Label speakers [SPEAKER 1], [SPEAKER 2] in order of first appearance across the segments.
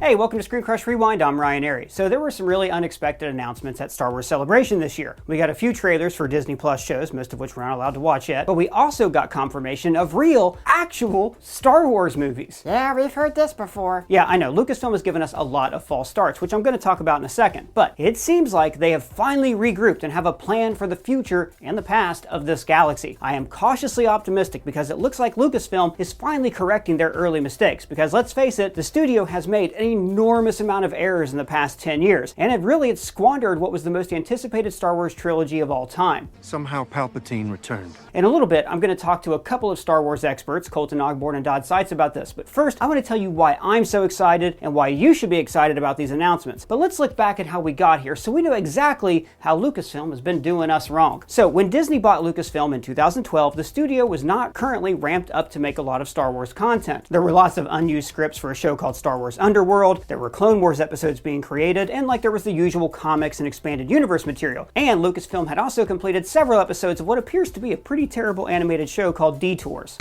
[SPEAKER 1] Hey, welcome to ScreenCrush Rewind, I'm Ryan Arey. So there were some really unexpected announcements at Star Wars Celebration this year. We got a few trailers for Disney Plus shows, most of which we're not allowed to watch yet, but we also got confirmation of real, actual Star Wars movies.
[SPEAKER 2] Yeah, we've heard this before.
[SPEAKER 1] Yeah, I know, Lucasfilm has given us a lot of false starts, which I'm going to talk about in a second, but it seems like they have finally regrouped and have a plan for the future and the past of this galaxy. I am cautiously optimistic because it looks like Lucasfilm is finally correcting their early mistakes, because let's face it, the studio has made an enormous amount of errors in the past 10 years, and it squandered what was the most anticipated Star Wars trilogy of all time.
[SPEAKER 3] Somehow Palpatine returned.
[SPEAKER 1] In a little bit, I'm going to talk to a couple of Star Wars experts, Colton Ogborn and Dodd Seitz, about this, but first I want to tell you why I'm so excited and why you should be excited about these announcements. But let's look back at how we got here so we know exactly how Lucasfilm has been doing us wrong. So when Disney bought Lucasfilm in 2012, the studio was not currently ramped up to make a lot of Star Wars content. There were lots of unused scripts for a show called Star Wars Underworld, there were Clone Wars episodes being created, and there was the usual comics and expanded universe material. And Lucasfilm had also completed several episodes of what appears to be a pretty terrible animated show called Detours.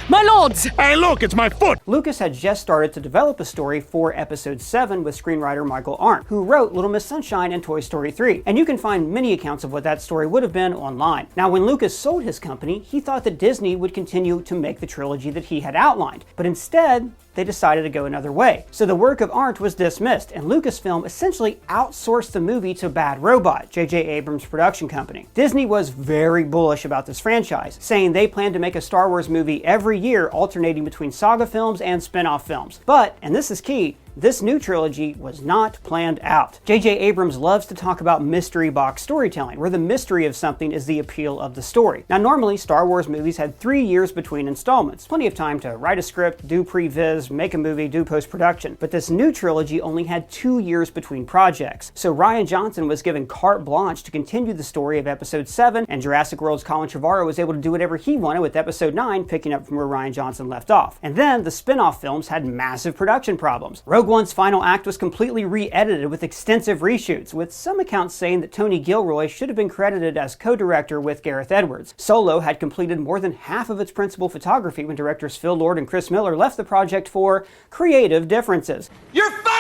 [SPEAKER 4] My lords!
[SPEAKER 3] Hey look, it's my foot!
[SPEAKER 1] Lucas had just started to develop a story for Episode 7 with screenwriter Michael Arndt, who wrote Little Miss Sunshine and Toy Story 3, and you can find many accounts of what that story would have been online. Now, when Lucas sold his company, he thought that Disney would continue to make the trilogy that he had outlined, but instead, they decided to go another way. So the work of Arndt was dismissed, and Lucasfilm essentially outsourced the movie to Bad Robot, J.J. Abrams' production company. Disney was very bullish about this franchise, saying they planned to make a Star Wars movie every year, alternating between saga films and spin-off films. But, and this is key, this new trilogy was not planned out. J.J. Abrams loves to talk about mystery box storytelling, where the mystery of something is the appeal of the story. Now, normally, Star Wars movies had 3 years between installments. Plenty of time to write a script, do pre-viz, make a movie, do post-production. But this new trilogy only had 2 years between projects. So Ryan Johnson was given carte blanche to continue the story of Episode 7, and Jurassic World's Colin Trevorrow was able to do whatever he wanted with Episode 9, picking up from where Ryan Johnson left off. And then the spin-off films had massive production problems. Rogue One's final act was completely re-edited with extensive reshoots, with some accounts saying that Tony Gilroy should have been credited as co-director with Gareth Edwards. Solo had completed more than half of its principal photography when directors Phil Lord and Chris Miller left the project for creative differences.
[SPEAKER 5] You're fired!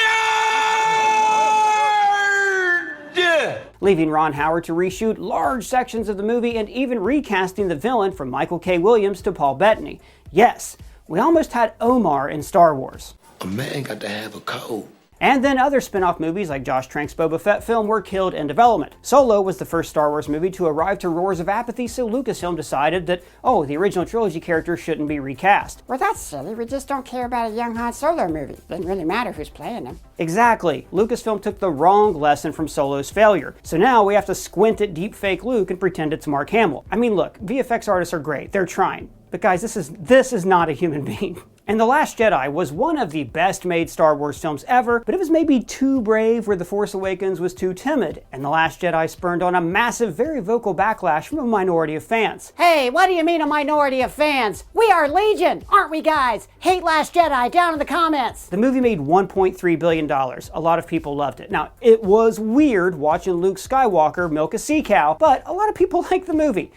[SPEAKER 1] Leaving Ron Howard to reshoot large sections of the movie and even recasting the villain from Michael K. Williams to Paul Bettany. Yes, we almost had Omar in Star Wars.
[SPEAKER 5] A man got to have a code.
[SPEAKER 1] And then other spin-off movies like Josh Trank's Boba Fett film were killed in development. Solo was the first Star Wars movie to arrive to roars of apathy, so Lucasfilm decided that, the original trilogy character shouldn't be recast.
[SPEAKER 2] Well, that's silly. We just don't care about a young Han Solo movie. Doesn't really matter who's playing him.
[SPEAKER 1] Exactly. Lucasfilm took the wrong lesson from Solo's failure. So now we have to squint at deepfake Luke and pretend it's Mark Hamill. I mean, look, VFX artists are great. They're trying. But guys, this is not a human being. And The Last Jedi was one of the best-made Star Wars films ever, but it was maybe too brave where The Force Awakens was too timid, and The Last Jedi spurned on a massive, very vocal backlash from a minority of fans.
[SPEAKER 2] Hey, what do you mean a minority of fans? We are Legion, aren't we, guys? Hate Last Jedi, down in the comments.
[SPEAKER 1] The movie made $1.3 billion. A lot of people loved it. Now, it was weird watching Luke Skywalker milk a sea cow, but a lot of people liked the movie.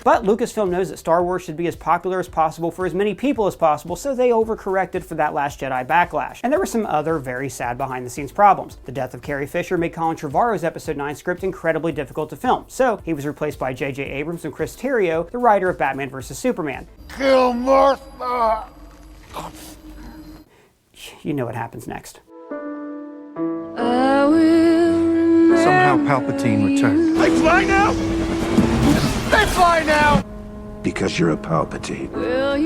[SPEAKER 1] But Lucasfilm knows that Star Wars should be as popular as possible for as many people as possible, so they overcorrected for that Last Jedi backlash. And there were some other very sad behind-the-scenes problems. The death of Carrie Fisher made Colin Trevorrow's Episode 9 script incredibly difficult to film, so he was replaced by J.J. Abrams and Chris Terrio, the writer of Batman vs. Superman.
[SPEAKER 5] Kill Martha!
[SPEAKER 1] You know what happens next.
[SPEAKER 3] Somehow Palpatine returned.
[SPEAKER 5] They fly now! They fly now!
[SPEAKER 6] Because you're a Palpatine.
[SPEAKER 5] Where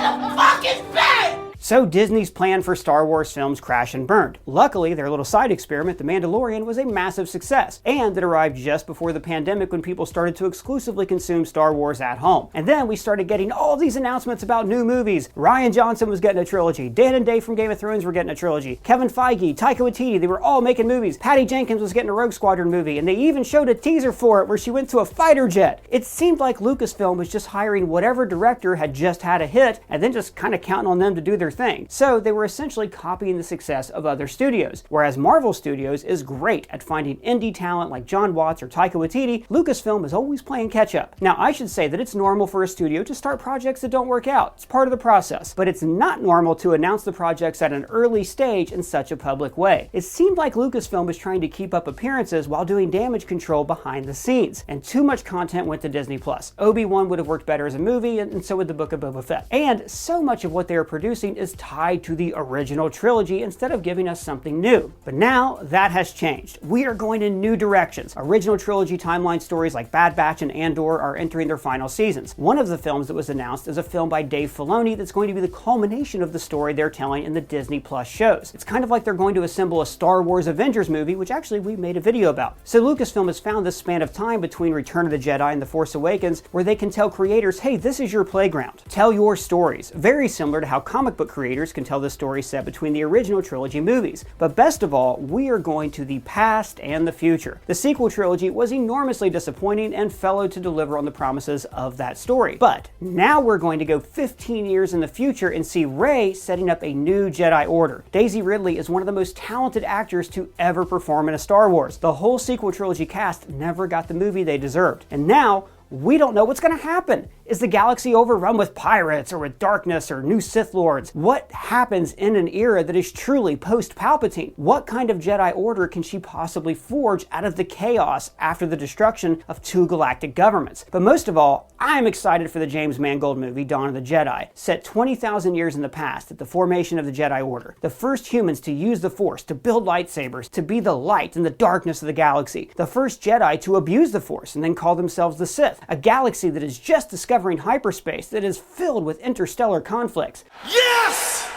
[SPEAKER 5] the fuck is Ben?
[SPEAKER 1] So Disney's plan for Star Wars films crashed and burned. Luckily, their little side experiment, The Mandalorian, was a massive success, and it arrived just before the pandemic when people started to exclusively consume Star Wars at home. And then we started getting all these announcements about new movies. Ryan Johnson was getting a trilogy. Dan and Dave from Game of Thrones were getting a trilogy. Kevin Feige, Taika Waititi, they were all making movies. Patty Jenkins was getting a Rogue Squadron movie, and they even showed a teaser for it where she went to a fighter jet. It seemed like Lucasfilm was just hiring whatever director had just had a hit, and then just kind of counting on them to do their thing. So they were essentially copying the success of other studios. Whereas Marvel Studios is great at finding indie talent like John Watts or Taika Waititi, Lucasfilm is always playing catch up. Now, I should say that it's normal for a studio to start projects that don't work out. It's part of the process. But it's not normal to announce the projects at an early stage in such a public way. It seemed like Lucasfilm was trying to keep up appearances while doing damage control behind the scenes, and too much content went to Disney+. Obi-Wan would have worked better as a movie, and so would the Book of Boba Fett. And so much of what they are producing is tied to the original trilogy instead of giving us something new. But now that has changed. We are going in new directions. Original trilogy timeline stories like Bad Batch and Andor are entering their final seasons. One of the films that was announced is a film by Dave Filoni that's going to be the culmination of the story they're telling in the Disney Plus shows. It's kind of like they're going to assemble a Star Wars Avengers movie, which actually we made a video about. So Lucasfilm has found this span of time between Return of the Jedi and The Force Awakens where they can tell creators, hey, this is your playground. Tell your stories. Very similar to how comic book creators can tell the story set between the original trilogy movies. But best of all, we are going to the past and the future. The sequel trilogy was enormously disappointing and failed to deliver on the promises of that story. But now we're going to go 15 years in the future and see Rey setting up a new Jedi Order. Daisy Ridley is one of the most talented actors to ever perform in a Star Wars. The whole sequel trilogy cast never got the movie they deserved. And now, we don't know what's going to happen. Is the galaxy overrun with pirates or with darkness or new Sith Lords? What happens in an era that is truly post-Palpatine? What kind of Jedi Order can she possibly forge out of the chaos after the destruction of two galactic governments? But most of all, I'm excited for the James Mangold movie Dawn of the Jedi, set 20,000 years in the past at the formation of the Jedi Order. The first humans to use the Force, to build lightsabers, to be the light in the darkness of the galaxy. The first Jedi to abuse the Force and then call themselves the Sith. A galaxy that is just discovering hyperspace, that is filled with interstellar conflicts.
[SPEAKER 5] Yes!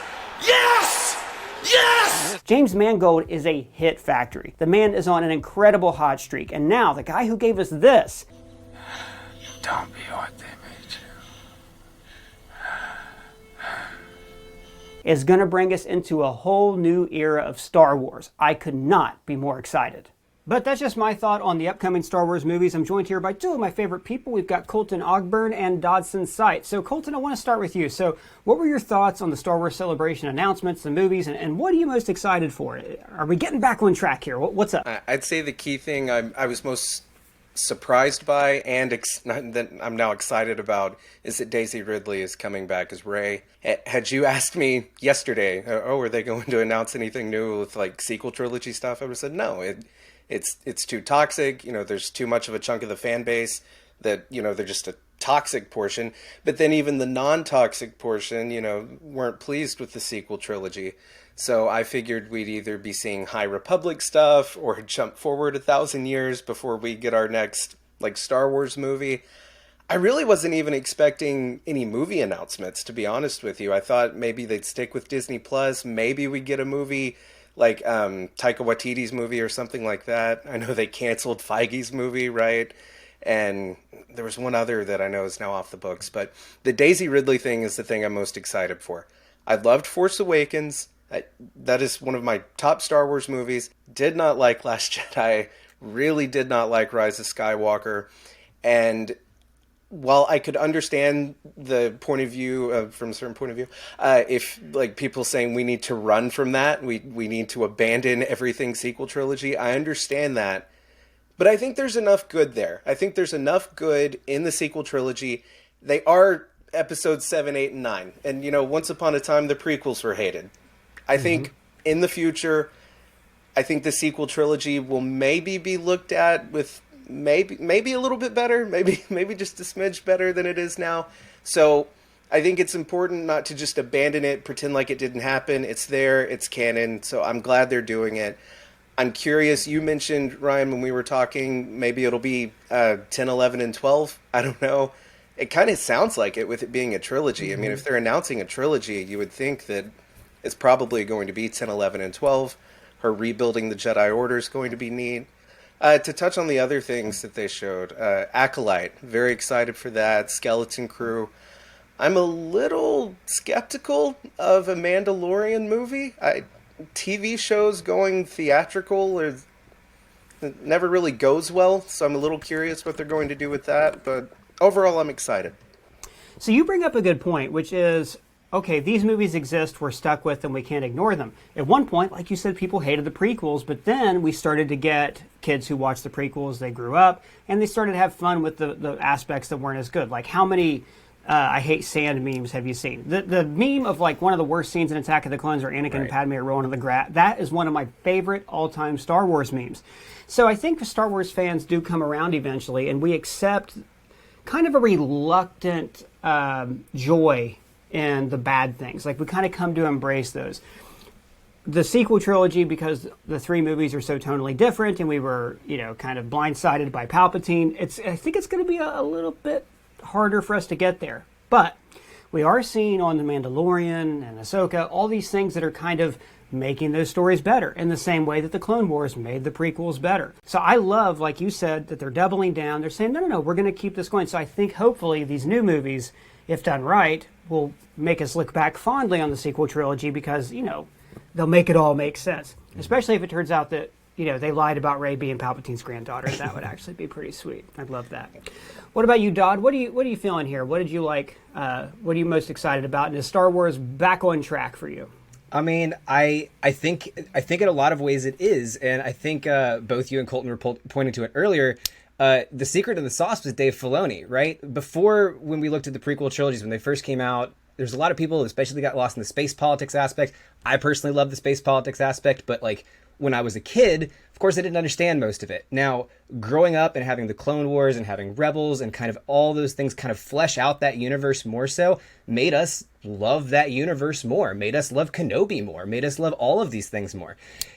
[SPEAKER 5] Yes! Yes!
[SPEAKER 1] James Mangold is a hit factory. The man is on an incredible hot streak, and now the guy who gave us this,
[SPEAKER 6] Don't be what they made you.
[SPEAKER 1] is going to bring us into a whole new era of Star Wars. I could not be more excited. But that's just my thought on the upcoming Star Wars movies. I'm joined here by two of my favorite people. We've got Colton Ogburn and Dodson Sight. So Colton, I want to start with you. So what were your thoughts on the Star Wars Celebration announcements, the movies, and what are you most excited for? Are we getting back on track here? What's up?
[SPEAKER 4] I'd say the key thing I was most surprised by and that I'm now excited about is that Daisy Ridley is coming back as Rey. Had you asked me yesterday, are they going to announce anything new with like sequel trilogy stuff? I would have said no. It's too toxic. There's too much of a chunk of the fan base that, they're just a toxic portion. But then even the non-toxic portion, weren't pleased with the sequel trilogy. So I figured we'd either be seeing High Republic stuff or jump forward 1,000 years before we get our next Star Wars movie. I really wasn't even expecting any movie announcements, to be honest with you. I thought maybe they'd stick with Disney Plus. Maybe we'd get a movie like Taika Waititi's movie or something like that. I know they canceled Feige's movie, right? And there was one other that I know is now off the books. But the Daisy Ridley thing is the thing I'm most excited for. I loved Force Awakens. That is one of my top Star Wars movies. Did not like Last Jedi. Really did not like Rise of Skywalker. And while I could understand the point of view from a certain point of view, if people saying we need to run from that, we need to abandon everything sequel trilogy, I understand that. But I think there's enough good there. I think there's enough good in the sequel trilogy. They are episodes 7, 8, and 9. And, once upon a time, the prequels were hated. I think in the future, I think the sequel trilogy will maybe be looked at with maybe a little bit better, maybe just a smidge better than it is now. So I think it's important not to just abandon it, pretend like it didn't happen. It's there, it's canon, so I'm glad they're doing it. I'm curious, you mentioned, Ryan, when we were talking, maybe it'll be 10, 11, and 12. I don't know. It kind of sounds like it with it being a trilogy. I mean, if they're announcing a trilogy, you would think that it's probably going to be 10, 11, and 12. Her rebuilding the Jedi Order is going to be neat. To touch on the other things that they showed, Acolyte, very excited for that. Skeleton Crew. I'm a little skeptical of a Mandalorian movie. TV shows going theatrical it never really goes well, so I'm a little curious what they're going to do with that. But overall, I'm excited.
[SPEAKER 1] So you bring up a good point, which is, okay, these movies exist, we're stuck with them, we can't ignore them. At one point, like you said, people hated the prequels, but then we started to get kids who watched the prequels, they grew up, and they started to have fun with the aspects that weren't as good. Like, how many I hate sand memes have you seen? The meme of, like, one of the worst scenes in Attack of the Clones where Anakin and Padme are rolling in the grass, that is one of my favorite all-time Star Wars memes. So I think the Star Wars fans do come around eventually, and we accept kind of a reluctant joy in the bad things. Like, we kind of come to embrace those. The sequel trilogy, because the 3 movies are so tonally different, and we were, kind of blindsided by Palpatine, I think it's going to be a little bit harder for us to get there. But we are seeing on The Mandalorian and Ahsoka all these things that are kind of making those stories better in the same way that the Clone Wars made the prequels better. So I love, like you said, that they're doubling down. They're saying, no, we're going to keep this going. So I think hopefully these new movies, if done right, will make us look back fondly on the sequel trilogy because, they'll make it all make sense. Especially if it turns out that, they lied about Rey being Palpatine's granddaughter. That would actually be pretty sweet. I'd love that. What about you, Dodd? What are you feeling here? What did you like? What are you most excited about? And is Star Wars back on track for you?
[SPEAKER 7] I mean, I think in a lot of ways it is, and I think both you and Colton were pointing to it earlier. The secret and the sauce was Dave Filoni, right? Before, when we looked at the prequel trilogies, when they first came out, there's a lot of people who especially got lost in the space politics aspect. I personally love the space politics aspect, but like when I was a kid, of course I didn't understand most of it. Now, growing up and having the Clone Wars and having Rebels and kind of all those things kind of flesh out that universe more so, made us love that universe more, made us love Kenobi more, made us love all of these things more.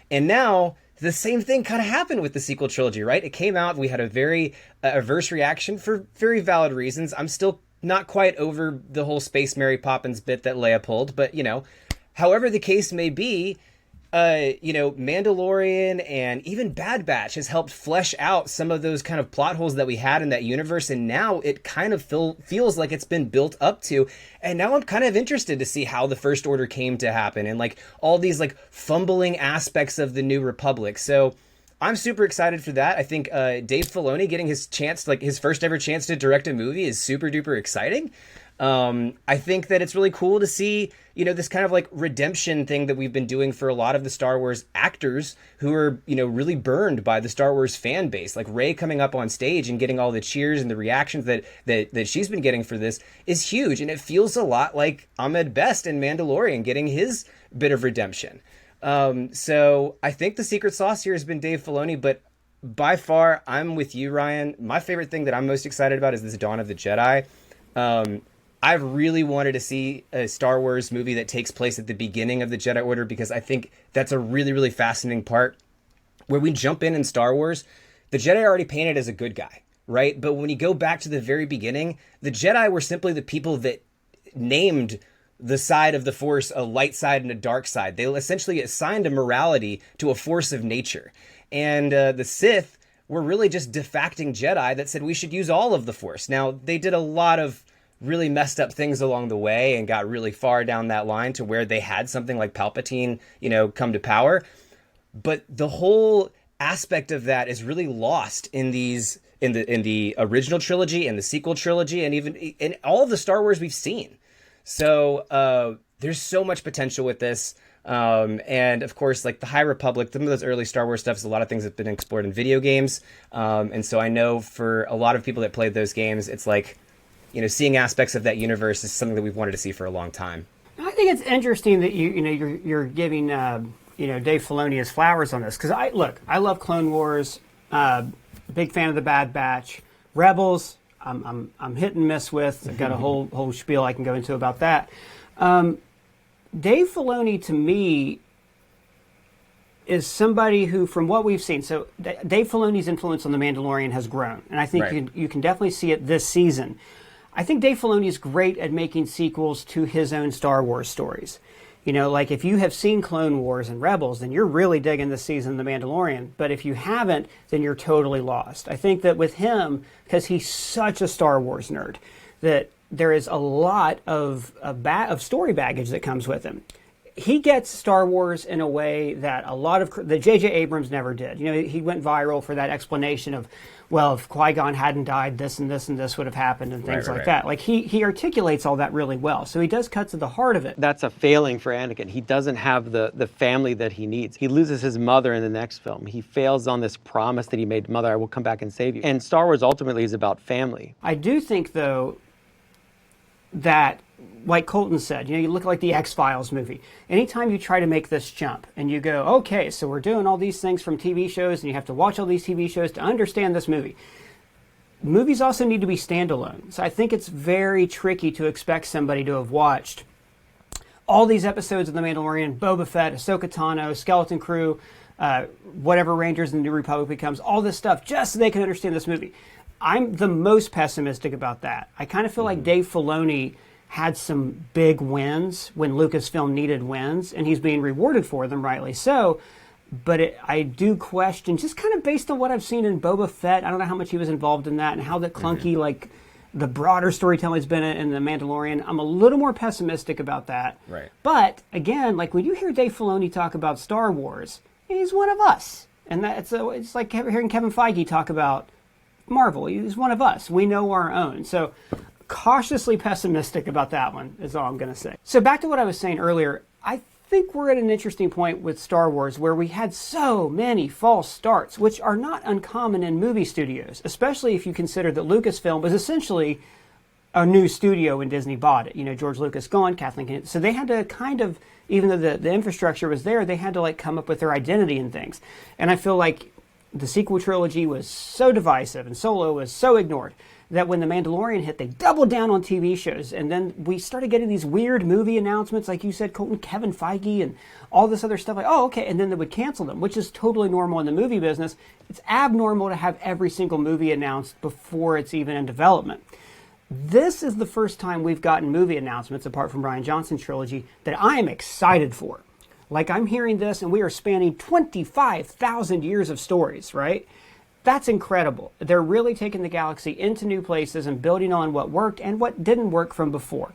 [SPEAKER 7] And now, the same thing kind of happened with the sequel trilogy, right? It came out, we had a very averse reaction for very valid reasons. I'm still not quite over the whole Space Mary Poppins bit that Leia pulled, but, however the case may be, Mandalorian and even Bad Batch has helped flesh out some of those kind of plot holes that we had in that universe, and now it kind of feels like it's been built up to, and now I'm kind of interested to see how the First Order came to happen and like all these like fumbling aspects of the New Republic. So I'm super excited for that. I think Dave Filoni getting his chance, like his first ever chance to direct a movie, is super duper exciting. I think that it's really cool to see, this kind of like redemption thing that we've been doing for a lot of the Star Wars actors who are, really burned by the Star Wars fan base. Like Rey coming up on stage and getting all the cheers and the reactions that she's been getting for this is huge. And it feels a lot like Ahmed Best in Mandalorian getting his bit of redemption. So I think the secret sauce here has been Dave Filoni, but by far, I'm with you, Ryan. My favorite thing that I'm most excited about is this Dawn of the Jedi. I've really wanted to see a Star Wars movie that takes place at the beginning of the Jedi Order, because I think that's a really, really fascinating part where we jump in Star Wars. The Jedi are already painted as a good guy, right? But when you go back to the very beginning, the Jedi were simply the people that named the side of the Force a light side and a dark side. They essentially assigned a morality to a force of nature. And the Sith were really just defacting Jedi that said we should use all of the Force. Now, they did a lot of really messed up things along the way and got really far down that line to where they had something like Palpatine, come to power. But the whole aspect of that is really lost in the original trilogy and the sequel trilogy and even in all of the Star Wars we've seen. So there's so much potential with this. And of course, like the High Republic, some of those early Star Wars stuff is a lot of things that have been explored in video games. And so I know for a lot of people that played those games, it's like, seeing aspects of that universe is something that we've wanted to see for a long time.
[SPEAKER 1] I think it's interesting that you're giving Dave Filoni his flowers on this, because I love Clone Wars, big fan of the Bad Batch, Rebels. I'm hit and miss with. I've got a whole spiel I can go into about that. Dave Filoni to me is somebody who, from what we've seen, so Dave Filoni's influence on The Mandalorian has grown, and I think you can definitely see it this season. I think Dave Filoni is great at making sequels to his own Star Wars stories. Like if you have seen Clone Wars and Rebels, then you're really digging this season The Mandalorian. But if you haven't, then you're totally lost. I think that with him, because he's such a Star Wars nerd, that there is a lot of story baggage that comes with him. he gets Star Wars in a way that that J.J. Abrams never did. He went viral for that explanation of, well, if Qui-Gon hadn't died, this and this and this would have happened and things like that. Like, he articulates all that really well. So he does cut to the heart of it.
[SPEAKER 8] That's a failing for Anakin. He doesn't have the family that he needs. He loses his mother in the next film. He fails on this promise that he made, Mother, I will come back and save you. And Star Wars ultimately is about family.
[SPEAKER 1] I do think, though, that, like Colton said, you look like the X-Files movie. Anytime you try to make this jump and you go, okay, so we're doing all these things from TV shows and you have to watch all these TV shows to understand this movie. Movies also need to be standalone. So I think it's very tricky to expect somebody to have watched all these episodes of The Mandalorian, Boba Fett, Ahsoka Tano, Skeleton Crew, whatever Rangers in the New Republic becomes, all this stuff, just so they can understand this movie. I'm the most pessimistic about that. I kind of feel like Dave Filoni had some big wins when Lucasfilm needed wins, and he's being rewarded for them, rightly so. But I do question, just kind of based on what I've seen in Boba Fett, I don't know how much he was involved in that and how the clunky, like, the broader storytelling's been in The Mandalorian. I'm a little more pessimistic about that.
[SPEAKER 7] Right.
[SPEAKER 1] But, again, like, when you hear Dave Filoni talk about Star Wars, he's one of us. And it's like hearing Kevin Feige talk about Marvel. He's one of us. We know our own. So cautiously pessimistic about that one is all I'm going to say. So back to what I was saying earlier, I think we're at an interesting point with Star Wars where we had so many false starts, which are not uncommon in movie studios, especially if you consider that Lucasfilm was essentially a new studio when Disney bought it. George Lucas gone, Kathleen Kennedy. So they had to kind of, even though the infrastructure was there, they had to like come up with their identity and things. And I feel like the sequel trilogy was so divisive and Solo was so ignored that when The Mandalorian hit, they doubled down on TV shows. And then we started getting these weird movie announcements, like you said, Colton, Kevin Feige, and all this other stuff. Like, oh, okay. And then they would cancel them, which is totally normal in the movie business. It's abnormal to have every single movie announced before it's even in development. This is the first time we've gotten movie announcements, apart from Rian Johnson's trilogy, that I am excited for. Like, I'm hearing this, and we are spanning 25,000 years of stories, right? That's incredible. They're really taking the galaxy into new places and building on what worked and what didn't work from before.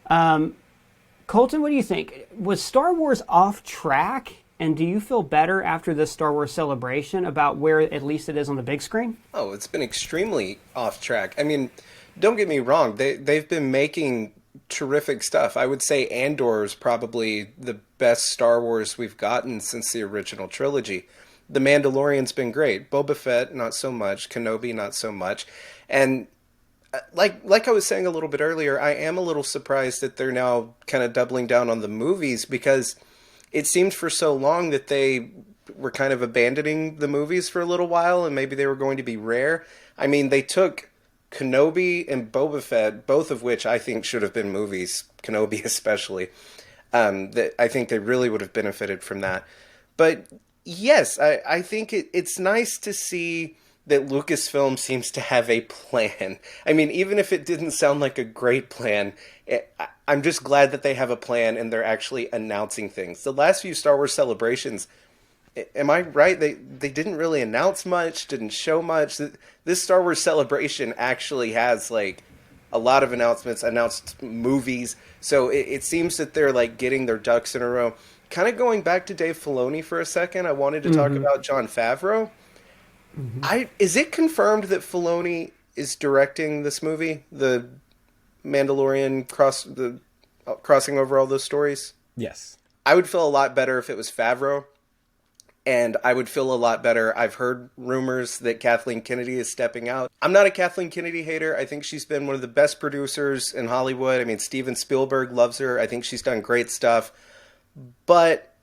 [SPEAKER 1] Colton, what do you think? Was Star Wars off track? And do you feel better after this Star Wars celebration about where at least it is on the big screen?
[SPEAKER 4] Oh, it's been extremely off track. I mean, don't get me wrong. They've been making terrific stuff. I would say Andor is probably the best Star Wars we've gotten since the original trilogy. The Mandalorian's been great. Boba Fett, not so much. Kenobi, not so much. And like I was saying a little bit earlier, I am a little surprised that they're now kind of doubling down on the movies, because it seemed for so long that they were kind of abandoning the movies for a little while, and maybe they were going to be rare. I mean, they took Kenobi and Boba Fett, both of which I think should have been movies, Kenobi especially. That I think they really would have benefited from that. But yes, I think it's nice to see that Lucasfilm seems to have a plan. I mean, even if it didn't sound like a great plan, I'm just glad that they have a plan and they're actually announcing things. The last few Star Wars celebrations, am I right? They didn't really announce much, didn't show much. This Star Wars celebration actually has like a lot of announcements, announced movies. So it seems that they're like getting their ducks in a row. Kind of going back to Dave Filoni for a second, I wanted to talk about Jon Favreau. Is it confirmed that Filoni is directing this movie, the Mandalorian crossing over all those stories?
[SPEAKER 7] Yes.
[SPEAKER 4] I would feel a lot better if it was Favreau, and I would feel a lot better. I've heard rumors that Kathleen Kennedy is stepping out. I'm not a Kathleen Kennedy hater. I think she's been one of the best producers in Hollywood. I mean, Steven Spielberg loves her. I think she's done great stuff. But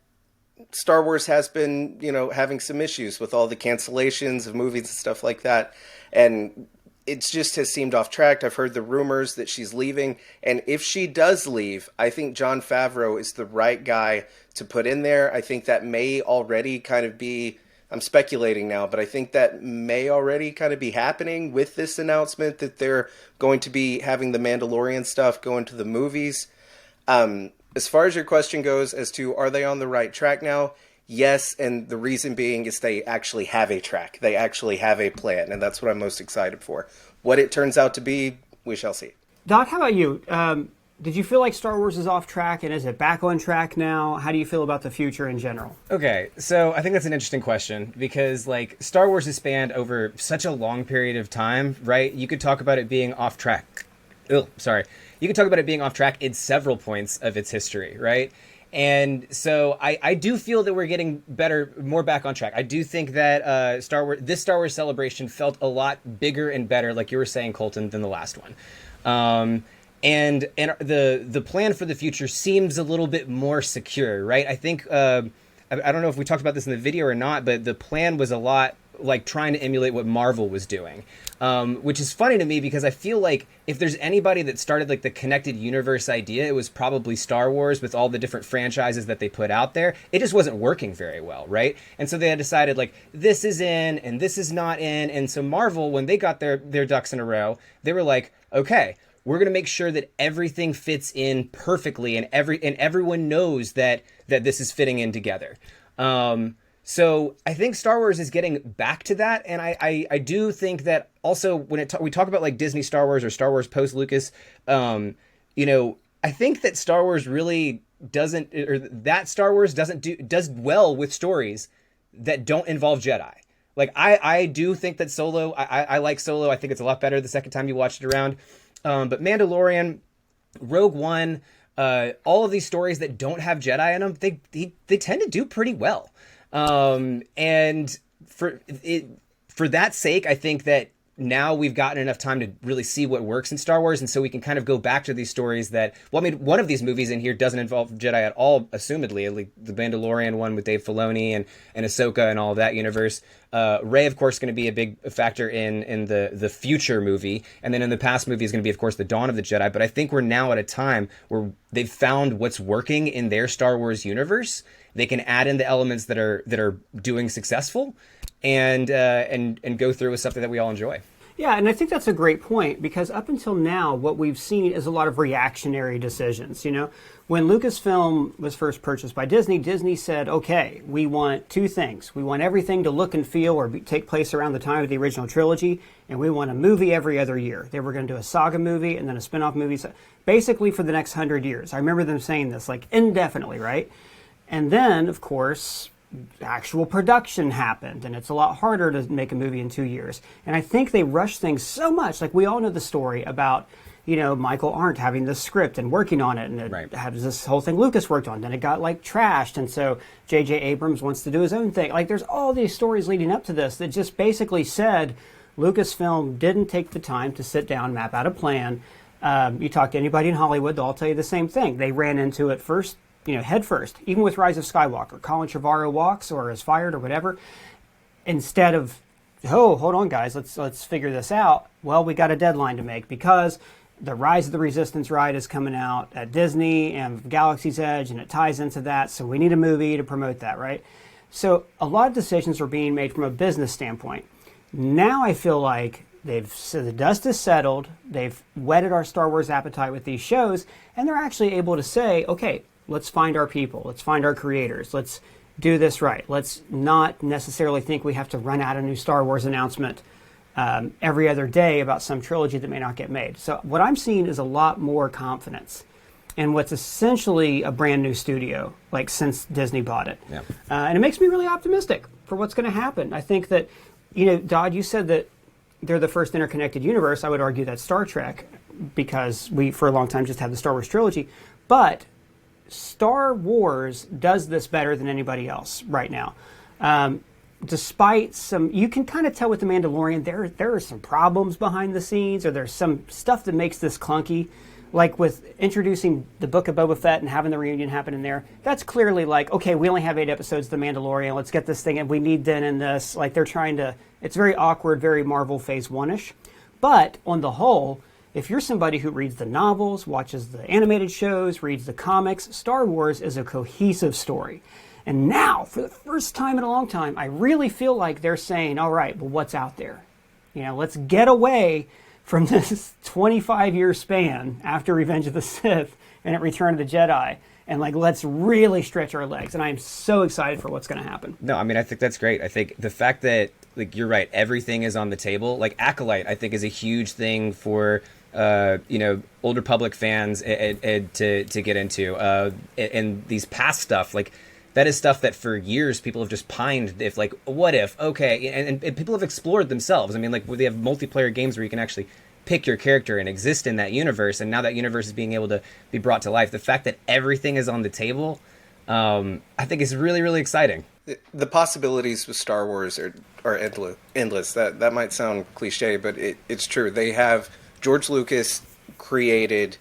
[SPEAKER 4] Star Wars has been, having some issues with all the cancellations of movies and stuff like that. And it just has seemed off track. I've heard the rumors that she's leaving. And if she does leave, I think Jon Favreau is the right guy to put in there. I think that may already kind of be, I'm speculating now, but I think that may already kind of be happening with this announcement that they're going to be having the Mandalorian stuff go into the movies. As far as your question goes as to are they on the right track now? Yes, and the reason being is they actually have a track. They actually have a plan, and that's what I'm most excited for. What it turns out to be, we shall see.
[SPEAKER 1] Doc, how about you? Did you feel like Star Wars is off track, and is it back on track now? How do you feel about the future in general?
[SPEAKER 7] Okay, so I think that's an interesting question because, like, Star Wars has spanned over such a long period of time, right? You could talk about it being off track. You could talk about it being off track in several points of its history, right? And so I do feel that we're getting better, more back on track. I do think that this Star Wars celebration felt a lot bigger and better, like you were saying, Colton, than the last one. And the plan for the future seems a little bit more secure, right? I think I don't know if we talked about this in the video or not, but the plan was a lot like trying to emulate what Marvel was doing, which is funny to me because I feel like if there's anybody that started like the connected universe idea, it was probably Star Wars with all the different franchises that they put out there. It just wasn't working very well, right? And so they had decided like this is in and this is not in. And so Marvel, when they got their ducks in a row, they were like, okay, we're going to make sure that everything fits in perfectly and everyone knows that this is fitting in together. So I think Star Wars is getting back to that. And I do think that also when we talk about like Disney Star Wars or Star Wars post Lucas, I think that Star Wars really does well with stories that don't involve Jedi. Like I do think that Solo, I like Solo. I think it's a lot better the second time you watch it around. But Mandalorian, Rogue One, all of these stories that don't have Jedi in them, they tend to do pretty well. And for that sake, I think that now we've gotten enough time to really see what works in Star Wars. And so we can kind of go back to these stories that, well, I mean, one of these movies in here doesn't involve Jedi at all, assumedly, like the Mandalorian one with Dave Filoni and Ahsoka and all of that universe. Rey, of course, going to be a big factor in the future movie. And then in the past movie is going to be, of course, the Dawn of the Jedi. But I think we're now at a time where they've found what's working in their Star Wars universe. They can add in the elements that are doing successful and go through with something that we all enjoy.
[SPEAKER 1] Yeah, and I think that's a great point because up until now, what we've seen is a lot of reactionary decisions. You know, when Lucasfilm was first purchased by Disney, Disney said, okay, we want two things. We want everything to look and feel or take place around the time of the original trilogy, and we want a movie every other year. They were going to do a saga movie and then a spin-off movie, basically for the next 100 years. I remember them saying this, like, indefinitely, right? And then, of course, actual production happened, and it's a lot harder to make a movie in 2 years. And I think they rushed things so much. Like, we all know the story about, Michael Arndt having this script and working on it, and it had this whole thing Lucas worked on. Then it got, like, trashed, and so J.J. Abrams wants to do his own thing. Like, there's all these stories leading up to this that just basically said Lucasfilm didn't take the time to sit down, map out a plan. You talk to anybody in Hollywood, they'll all tell you the same thing. They ran into it first, head first. Even with Rise of Skywalker, Colin Trevorrow walks or is fired or whatever. Instead of, hold on, guys, let's figure this out. Well, we got a deadline to make because the Rise of the Resistance ride is coming out at Disney and Galaxy's Edge, and it ties into that. So we need a movie to promote that, right? So a lot of decisions are being made from a business standpoint. Now I feel like the dust is settled. They've whetted our Star Wars appetite with these shows, and they're actually able to say, okay, let's find our people. Let's find our creators. Let's do this right. Let's not necessarily think we have to run out a new Star Wars announcement every other day about some trilogy that may not get made. So what I'm seeing is a lot more confidence in what's essentially a brand new studio, like since Disney bought it. Yeah. And it makes me really optimistic for what's going to happen. I think that, Dodd, you said that they're the first interconnected universe. I would argue that's Star Trek because we, for a long time, just had the Star Wars trilogy. But Star Wars does this better than anybody else right now. Despite some, you can kind of tell with The Mandalorian, there are some problems behind the scenes, or there's some stuff that makes this clunky. Like with introducing the Book of Boba Fett and having the reunion happen in there, that's clearly like, okay, we only have 8 episodes of The Mandalorian, let's get this thing, and we need then in this. Like they're trying to, it's very awkward, very Marvel Phase 1-ish. But on the whole, if you're somebody who reads the novels, watches the animated shows, reads the comics, Star Wars is a cohesive story. And now, for the first time in a long time, I really feel like they're saying, all right, well, what's out there? Let's get away from this 25-year span after Revenge of the Sith and at Return of the Jedi. And let's really stretch our legs. And I am so excited for what's going to happen.
[SPEAKER 7] No, I mean, I think that's great. I think the fact that, you're right, everything is on the table. Acolyte, I think, is a huge thing for Old Republic fans to get into, and these past stuff, like that is stuff that for years people have just pined. If like, what if? Okay, and people have explored themselves. I mean, like they have multiplayer games where you can actually pick your character and exist in that universe, and now that universe is being able to be brought to life. The fact that everything is on the table, I think is really, really exciting.
[SPEAKER 4] The possibilities with Star Wars are endless. That might sound cliche, but it's true. They have George Lucas created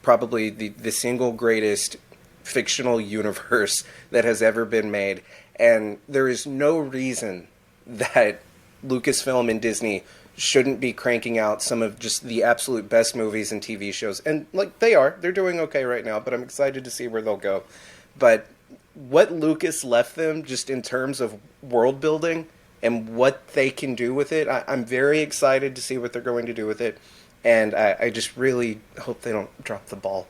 [SPEAKER 4] probably the single greatest fictional universe that has ever been made, and there is no reason that Lucasfilm and Disney shouldn't be cranking out some of just the absolute best movies and TV shows. And like they're doing okay right now, but I'm excited to see where they'll go. But what Lucas left them just in terms of world building and what they can do with it, I'm very excited to see what they're going to do with it. And I just really hope they don't drop the ball.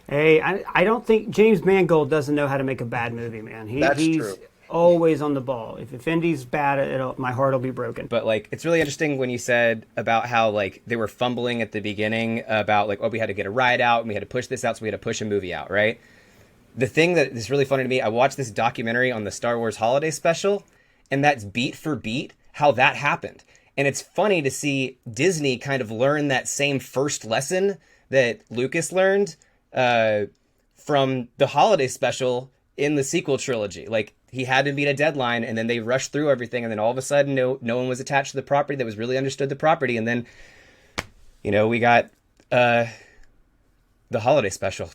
[SPEAKER 1] Hey, I don't think James Mangold doesn't know how to make a bad movie, man. He's
[SPEAKER 4] true.
[SPEAKER 1] Always on the ball. If Indy's bad, my heart will be broken.
[SPEAKER 7] But like, it's really interesting when you said about how like they were fumbling at the beginning about like, oh, we had to get a ride out and we had to push this out, so we had to push a movie out, right? The thing that is really funny to me, I watched this documentary on the Star Wars Holiday Special, and that's beat for beat how that happened. And it's funny to see Disney kind of learn that same first lesson that Lucas learned from the Holiday Special in the sequel trilogy. Like, he had to meet a deadline, and then they rushed through everything, and then all of a sudden no one was attached to the property that was really understood the property, and then, we got the Holiday Special.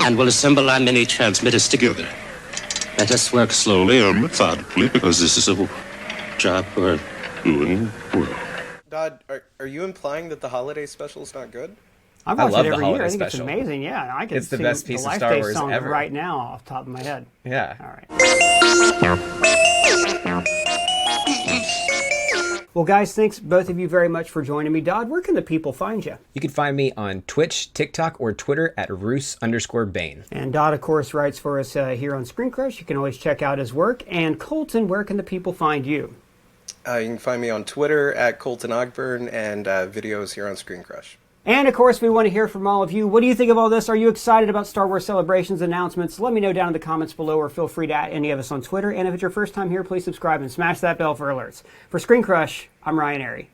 [SPEAKER 9] And we'll assemble our mini transmitters together. Let us work slowly or methodically, because this is a job for doing well.
[SPEAKER 4] Dodd, are you implying that the Holiday Special is not good?
[SPEAKER 1] I watch
[SPEAKER 7] love
[SPEAKER 1] it every
[SPEAKER 7] the Holiday
[SPEAKER 1] year. I think
[SPEAKER 7] Special.
[SPEAKER 1] it's amazing. Yeah, I can
[SPEAKER 7] It's the
[SPEAKER 1] sing
[SPEAKER 7] best piece
[SPEAKER 1] the
[SPEAKER 7] of
[SPEAKER 1] Life
[SPEAKER 7] Star
[SPEAKER 1] Day
[SPEAKER 7] Wars
[SPEAKER 1] song
[SPEAKER 7] ever.
[SPEAKER 1] right now off the top of my head.
[SPEAKER 7] Yeah.
[SPEAKER 1] All right. Well, guys, thanks both of you very much for joining me. Dodd, where can the people find you?
[SPEAKER 7] You can find me on Twitch, TikTok, or Twitter at Roos_Bane.
[SPEAKER 1] And Dodd, of course, writes for us here on ScreenCrush. You can always check out his work. And Colton, where can the people find you?
[SPEAKER 4] You can find me on Twitter at Colton Ogburn and videos here on ScreenCrush.
[SPEAKER 1] And, of course, we want to hear from all of you. What do you think of all this? Are you excited about Star Wars Celebrations announcements? Let me know down in the comments below, or feel free to at any of us on Twitter. And if it's your first time here, please subscribe and smash that bell for alerts. For ScreenCrush, I'm Ryan Arey.